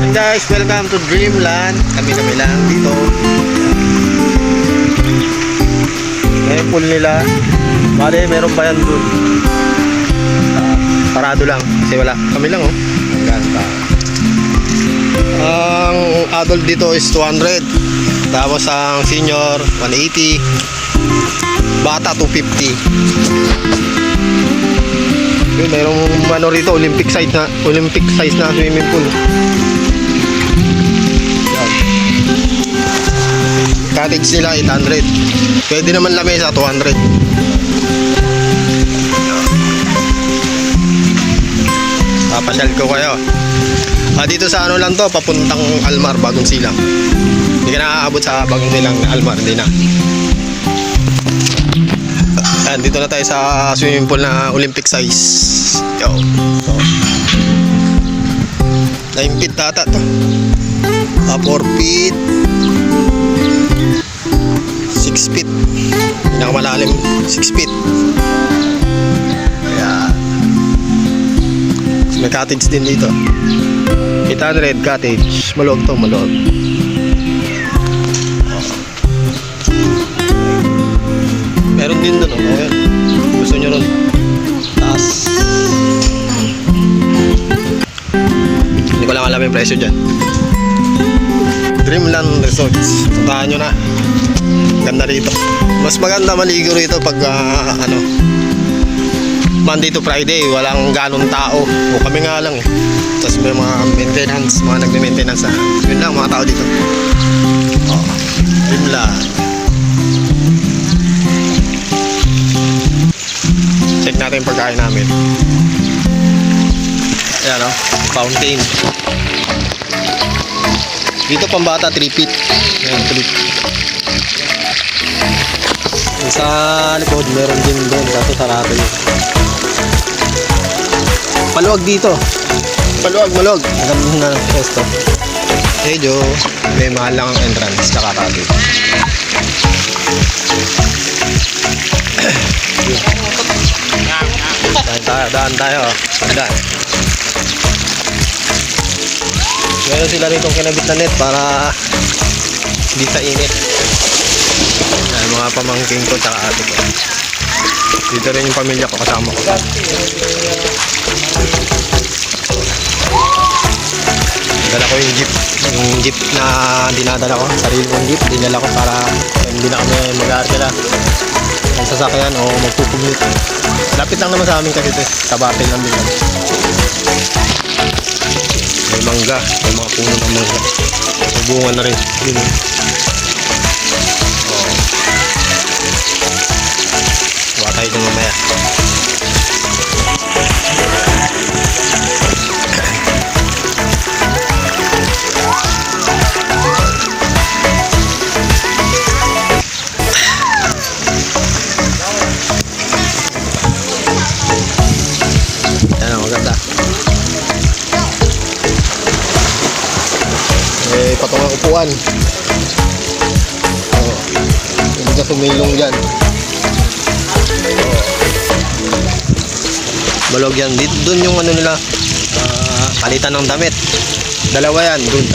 Yan guys, welcome to Dreamland. Kami lang dito. Ngayon pool nila. Bale, meron pa yan dun. Parado lang. Kasi wala. Kami lang oh. Ganda. Ang adult dito is 200. Tapos ang senior 180. Bata 250. Yun, mayroong ano rito, Olympic size na swimming pool. Yan. Cottage nila 800. Pwede naman lamesa 200. Papasyal ko kayo. Dito sa ano lang to, papuntang Almar, Bagong Silang. Hindi ka nakakaabot sa Bagong Silang na Almar, hindi na. Dito na tayo sa swimming pool na Olympic size. Yo. So, 9 feet ata to. 4 feet. 6 feet. Pinakamalalim 6 feet. Ayan. May cottage din dito. 800 cottage. Maluwag to, maluwag. Meron din doon, oh. Ayan. Gusto nyo nun taas. Hindi ko lang alam yung presyo dyan. Dreamland Resorts. Puntahan nyo na. Ganda rito. Mas maganda maligo rito pag Monday to Friday. Walang ganong tao. O kami nga lang eh. Tapos may mga maintenance, mga nagme-maintenance na. Yun lang mga tao dito. Oh, Dreamland. Check natin yung pagkain namin. Ayan o, fountain. Dito pambata 3 feet. Ayan, 3 feet. Sa likod meron din doon, kaso sarado yun. Paluwag dito. Maluwag. Maganda na resto. Medyo may mahal lang ang entrance, tsaka cottage. Daan tayo. Daan. Meron sila rito kinabit na net para hindi sa init. Ayan, mga pamangking ko tsaka ate ko. Dito rin yung pamilya ko kasama ko. Dala ko yung jeep. Yung jeep na dinadala ko. Sarili kong jeep. Dinala ko para hindi na kami mag-aarkila ng sasakyan o magpukumute. Lapit lang naman sa amin kasi ito. Sa Batin lang din. May mangga. May mga puno ng mangga. May bunga na rin. Yun. Kuha tayo itong mamaya. Maganda. May patungang upuan. Oh. Hindi ka sumilong dyan. Oh. Balog yan. Doon yung ano nila, palitan ng damit. Dalawa yan. Doon.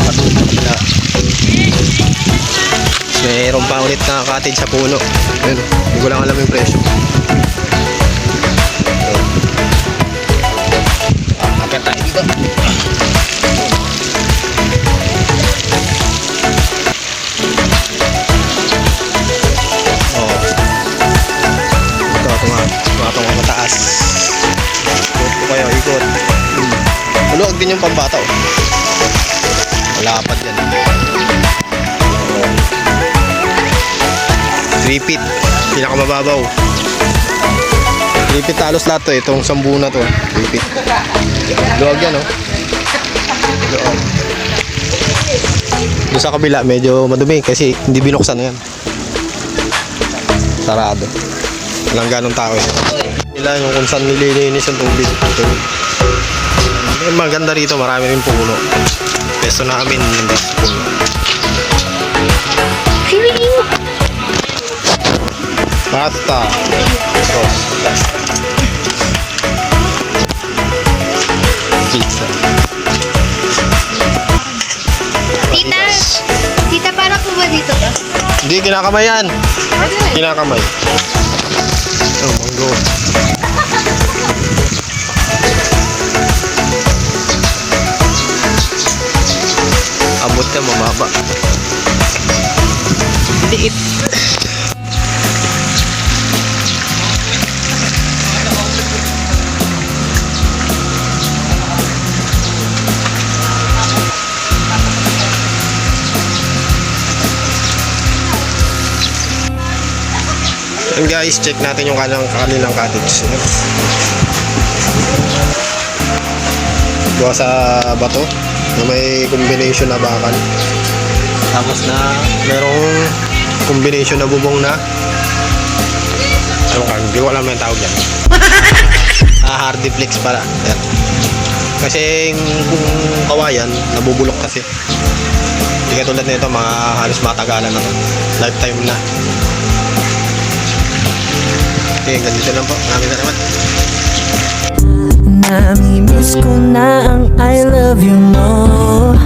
Mayroon pa ulit na cottage sa puno. Ayun. Hindi ko lang alam yung presyo. Tayo dito. Oh. Ito mataas. Ikot ko kayo, ikot. Maluwag din yung pambata oh. Malapad yan. Oh. 3 feet. Pinakamababaw. 3 feet talos lahat to eh. Itong sambu na to. 3 feet. Luwag yan oh. Luwag. Doon sa kabila medyo madumi kasi hindi binuksan na yan. Sarado. Walang ganong tao eh. Nila yung kung saan nililinis yung tubig. Maganda rito, marami rin puno. Pesto namin nandito sa puno. Pasta. Pizza. Hindi, kinakamay yan. Kinakamay. Oh, manggo. Abot ka, mababa. Liit. And guys, check natin yung kanilang cottage. Gawa sa bato na may combination na bakal. Tapos na merong combination na bubong na ano ka, hindi ko alam yung tawag yan. Hardiplex pala. Yan. Kasi yung kawayan, nabubulok kasi. Hindi katulad nito, mga halos matagalan na to. Lifetime na. Okay, ganito lang po. Maraming salamat. Namimiss ko na ang I love you mo.